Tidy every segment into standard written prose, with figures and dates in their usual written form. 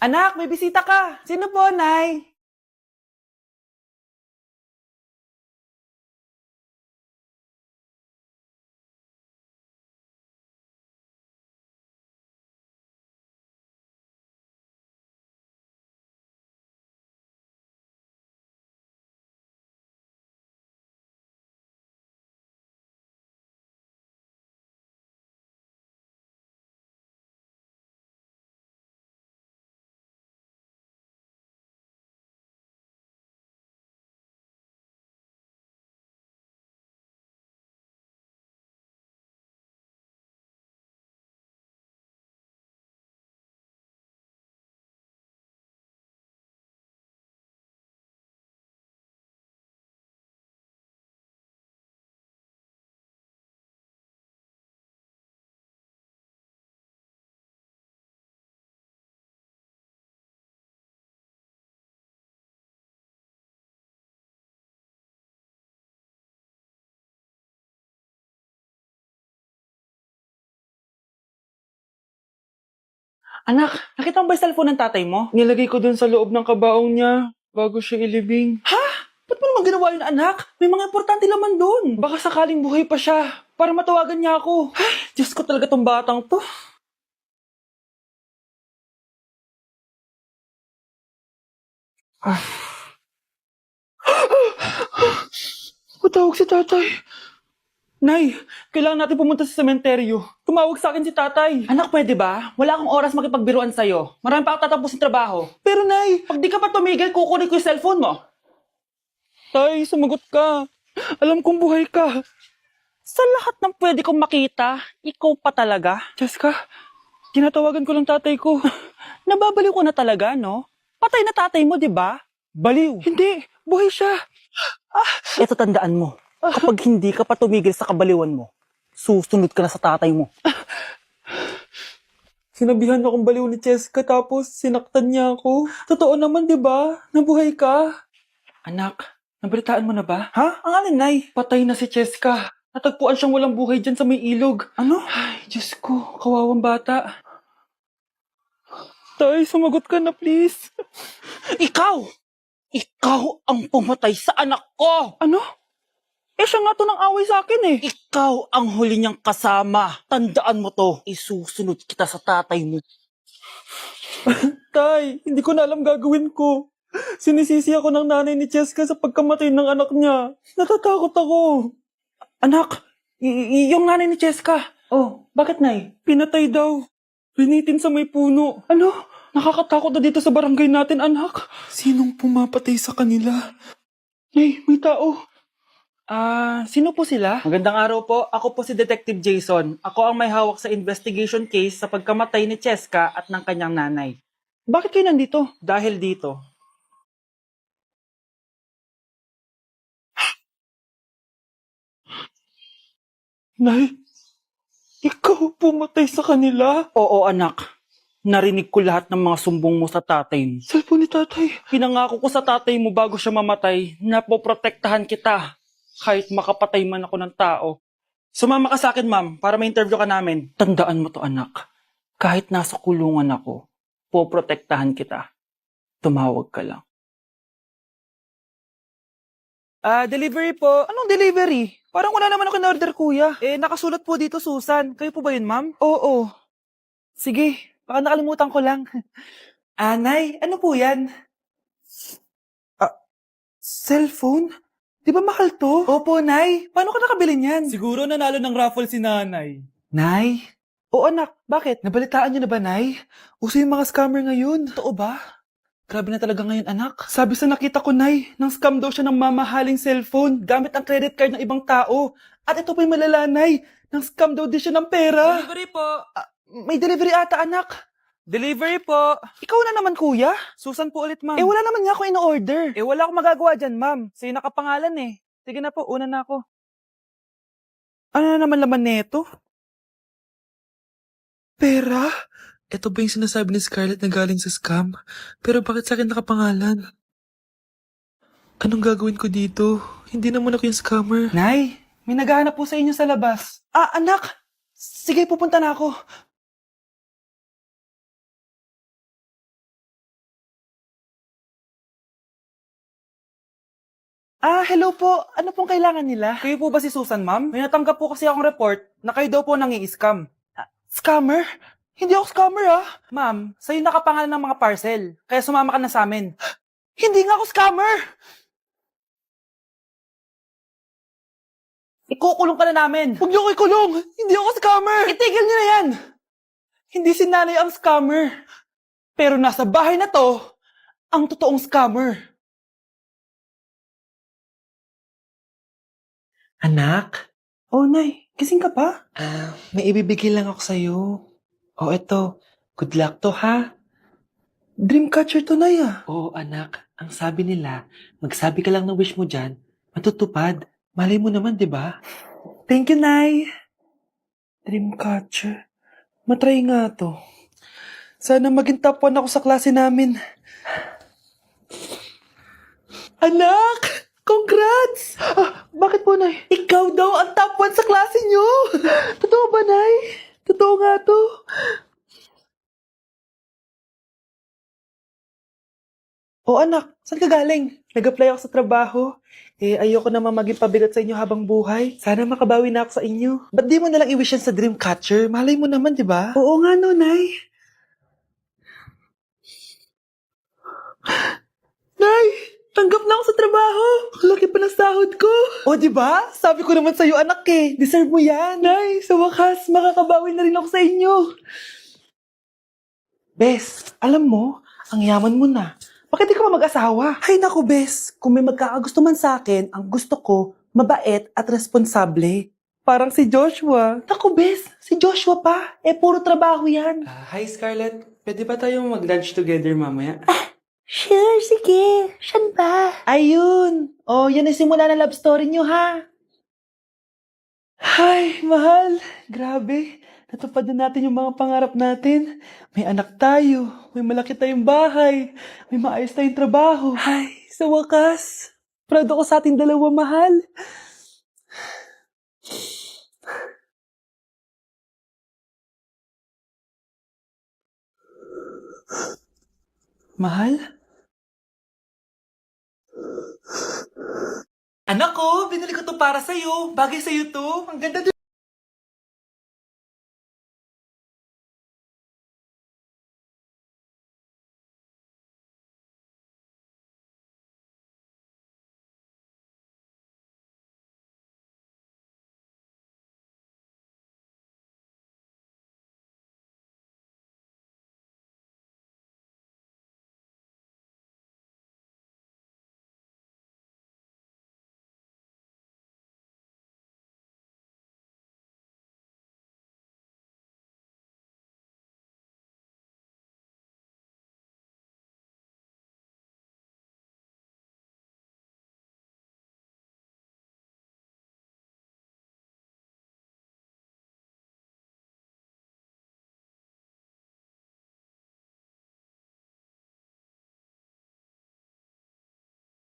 Anak, may bisita ka. Sino po, Nay? Anak, nakita mo ba yung cellphone ng tatay mo? Nilagay ko dun sa loob ng kabaong niya bago siya ilibing. Ba't mo naman ginawa yun, anak? May mga importante laman doon. Baka sakaling buhay pa siya para matawagan niya ako. Ay, Diyos ko talaga tong batang to. Patawag si tatay. Nay, kailangan natin pumunta sa sementeryo. Tumawag sa akin si tatay. Anak, pwede ba? Wala akong oras makipagbiruan sa'yo. Marami pa akong tatapusin trabaho. Pero Nay, pag di ka pa tumigil, kukunin ko yung cellphone mo. Tay, sumagot ka. Alam kong buhay ka. Sa lahat ng pwede kong makita, ikaw pa talaga. Jessica, tinatawagan ko lang tatay ko. Nababaliw ko na talaga, no? Patay na tatay mo, di ba? Baliw. Hindi, buhay siya. Ito tandaan mo, kapag hindi ka pa tumigil sa kabaliwan mo, susunod ka na sa tatay mo. Sinabihan akong baliw ni Jessica tapos sinaktan niya ako. Totoo naman, di ba? Nabuhay ka. Anak, nabalitaan mo na ba? Ha? Ang alin, Nay? Patay na si Jessica. Natagpuan siyang walang buhay dyan sa may ilog. Ano? Ay, Diyos ko, kawawang bata. Tay, sumagot ka na, please. Ikaw! Ikaw ang pumatay sa anak ko! Ano? Eh, siya nga to ng away sa akin eh. Ikaw ang huli niyang kasama. Tandaan mo to. Isusunod kita sa tatay mo. Tay, hindi ko na alam gagawin ko. Sinisisi ako ng nanay ni Jessica sa pagkamatay ng anak niya. Natatakot ako. Anak, yung nanay ni Jessica. Oh, bakit, Nay? Pinatay daw. Pinitin sa may puno. Ano? Nakakatakot na dito sa barangay natin, anak. Sinong pumapatay sa kanila? Ay, may tao. Sino po sila? Magandang araw po. Ako po si Detective Jason. Ako ang may hawak sa investigation case sa pagkamatay ni Cheska at ng kanyang nanay. Bakit kayo nandito? Dahil dito. Nay, ikaw pumatay sa kanila? Oo, anak. Narinig ko lahat ng mga sumbong mo sa tatay mo. Cellphone ni tatay. Pinangako ko sa tatay mo bago siya mamatay na poprotektahan kita kahit makapatay man ako ng tao. Sumama ka sa akin, ma'am, para ma-interview ka namin. Tandaan mo to, anak. Kahit nasa kulungan ako, poprotektahan kita. Tumawag ka lang. Delivery po. Anong delivery? Parang wala naman ako in-order, kuya. Eh, nakasulat po dito, Susan. Kayo po ba yun, ma'am? Oo. Sige, baka nakalimutan ko lang. Nay, ano po yan? Cellphone? Di ba mahal to? Opo, Nay. Paano ka nakabili niyan? Siguro nanalo ng raffle si nanay. Nay? Oo, anak. Bakit? Nabalitaan niyo na ba, Nay? Uso yung mga scammer ngayon. Totoo ba? Grabe na talaga ngayon, anak. Sabi sa nakita ko, Nay, nang scam daw siya ng mamahaling cellphone gamit ang credit card ng ibang tao. At ito pa yung malala, Nay. Nang scam daw din siya ng pera. Delivery po. May delivery ata, anak. Delivery po. Ikaw na naman, kuya. Susan po ulit, ma'am. Eh, wala naman nga ako in-order. Eh, wala akong magagawa dyan, ma'am. Sa'yo nakapangalan eh. Sige na po, una na ako. Ano na naman laman neto? Pera? Ito ba yung sinasabi ni Scarlett na galing sa scam? Pero bakit sa akin nakapangalan? Anong gagawin ko dito? Hindi naman ako yung scammer. Nay, may naghahanap po sa inyo sa labas. Anak! Sige, pupunta na ako. Hello po. Ano pong kailangan nila? Kayo po ba si Susan, ma'am? May natanggap po kasi akong report na kayo daw po nangi-scam. Scammer? Hindi ako scammer, ah. Ma'am, sa'yo nakapangalan ng mga parcel. Kaya sumama ka na sa amin. Hindi nga ako scammer! Ikukulong ka na namin. Huwag niyo ko ikulong! Hindi ako scammer! Itigil niyo na yan! Hindi si nanay ang scammer. Pero nasa bahay na to, ang totoong scammer. Anak? Oh, Nay. Gising ka pa? May ibibigay lang ako sa'yo. Oh, eto. Good luck to, ha? Dreamcatcher to, Nay, ah. Oo, anak. Ang sabi nila, magsabi ka lang ng wish mo dyan, matutupad. Malay mo naman, di ba? Thank you, Nay. Dreamcatcher. Matry nga to. Sana maging top 1 ako sa klase namin. Anak! Congrats! Bakit po, Nay? Ikaw daw ang top 1 sa klase nyo! Totoo ba, Nay? Totoo nga to. O anak, saan ka galing? Nag-apply ako sa trabaho. Ayoko naman maging pabigat sa inyo habang buhay. Sana makabawi na ako sa inyo. Ba't di mo nalang i-wish yan sa Dreamcatcher? Malay mo naman, di ba? Oo nga no, Nay. Nay! Tanggap na ako sa trabaho! Ang laki pa ng sahod ko! O, di ba? Sabi ko naman sa'yo, anak eh. Deserve mo yan. Nay, sa wakas, makakabawi na rin ako sa inyo. Bes, alam mo, ang yaman mo na. Bakit di ka pa mag-asawa? Ay naku, Bes. Kung may magkakagusto man sa akin, ang gusto ko, mabait at responsable. Parang si Joshua. Naku, Bes. Si Joshua pa. Puro trabaho yan. Hi, Scarlett. Pwede ba tayong mag-lunch together mamaya? Sure, sige. Saan ba? Ayun. Oh, yan ang simula ng love story niyo, ha? Ay, mahal. Grabe. Natupad na natin yung mga pangarap natin. May anak tayo. May malaki tayong bahay. May maayos tayong trabaho. Ay, sa wakas. Proud ako sa ating dalawa, mahal. Mahal? Anak ko, binili ko to para sa'yo. Bagay sa'yo to. Ang ganda.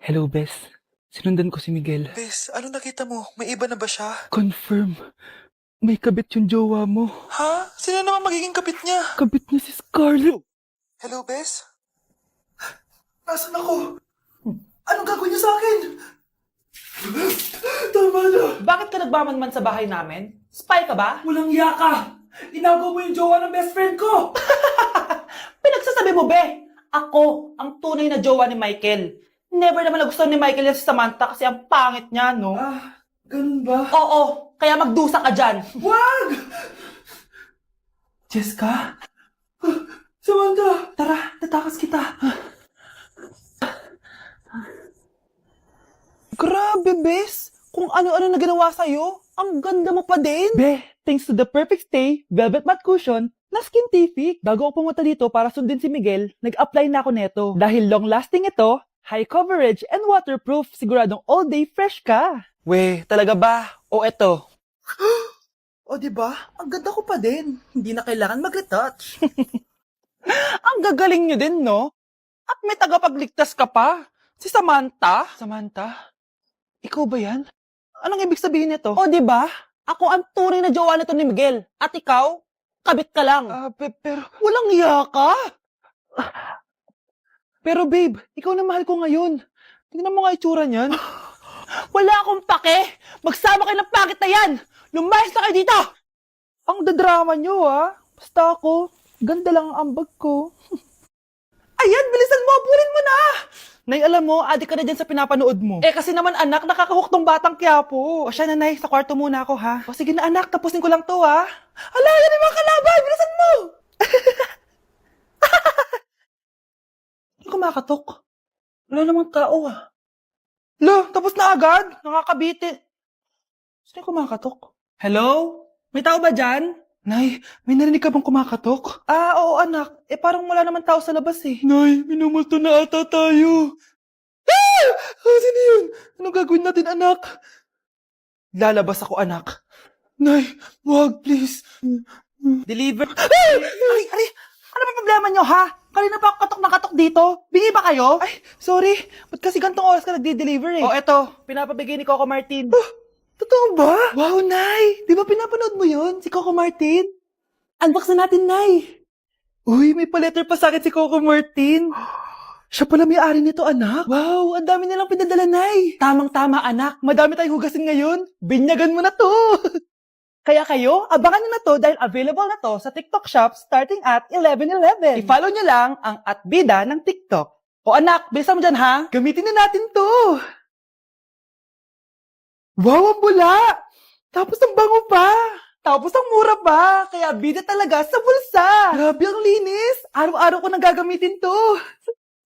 Hello, Bes. Sinundan ko si Miguel. Bes, ano nakita mo? May iba na ba siya? Confirm. May kabit yung jowa mo. Ha? Sino naman magiging kabit niya? Kabit niya si Scarlett. Hello, Bes? Nasaan ako? Anong gagawin niyo sa akin? Tama na. Bakit ka nagmamanman sa bahay namin? Spy ka ba? Walang yaka! Inagaw mo yung jowa ng best friend ko! Pinagsasabi mo, be? Ako ang tunay na jowa ni Michael. Never naman nagustuhan ni Michael yan si Samantha kasi ang pangit niya, no? Ganun ba? Oo, kaya magdusa ka dyan. Wag! Jessica? Samantha! Tara, tatakas kita. Grabe, Bes! Kung ano-ano na ginawa sa'yo, ang ganda mo pa din! Be, thanks to the perfect stay, velvet matte cushion, na Skintific. Bago ako pumunta dito para sundin si Miguel, nag-apply na ako neto. Dahil long-lasting ito, high coverage, and waterproof, siguradong all day fresh ka. We, talaga ba? O eto? O diba? Ang ganda ko pa din. Hindi na kailangan mag-retouch. Ang gagaling nyo din, no? At may tagapagligtas ka pa. Si Samantha. Samantha? Ikaw ba yan? Anong ibig sabihin nito? O, di ba? Ako ang tunay na jowa nito ni Miguel. At ikaw, kabit ka lang. Pero... Walang iya ka? Pero babe, ikaw na mahal ko ngayon. Tingnan mo nga itsura niyan. Wala akong pake! Magsama kayo ng pangit na yan! Lumayas na kayo dito! Ang dadrama nyo, Basta ako, ganda lang ang ambag ko. Ayan, bilisan mo! Abulin mo na! Nay, alam mo, adik ka na dyan sa pinapanood mo. Eh, kasi naman anak, nakakahook tong batang Quiapo. O siya na, Nay, sa kwarto muna ako, ha? O sige na, anak, tapusin ko lang to, ha? Ala, yan yung mga kalaban! Bilisan mo! Ano kumakatok? Wala namang tao, Lo, tapos na agad? Nakakabiti. Sino yung kumakatok? Hello? May tao ba dyan? Nay, may narinig ka bang kumakatok? Oo anak. Parang wala naman tao sa labas Nay, minumulto na ata tayo. Sino yun? Anong gagawin natin anak? Lalabas ako anak. Nay, wag please. Deliver. Ay! Ano ba problema nyo ha? Kanina pa ako katok na katok dito. Bingi ba kayo? Ay, sorry. Ba't kasi gantong oras ka nagde-deliver eto. Pinapabigay ni Coco Martin. Totoo ba? Wow, Nay! Di ba pinapanood mo yun? Si Coco Martin? Unbox na natin, Nay! Uy, may pa-letter pa sa akin si Coco Martin. Siya pala may-ari nito, anak. Wow, ang dami nilang pinadala, Nay. Tamang-tama, anak. Madami tayong hugasin ngayon. Binyagan mo na to. Kaya kayo, abangan nyo na to dahil available na to sa TikTok Shop starting at 11:11. I-follow nyo lang ang @bida ng TikTok. O anak, bilisan mo dyan ha. Gamitin na natin to. Wow, ang bula! Tapos ang bango pa! Tapos ang mura pa! Kaya bida talaga sa bulsa! Grabe ang linis! Araw-araw ko nang gagamitin to!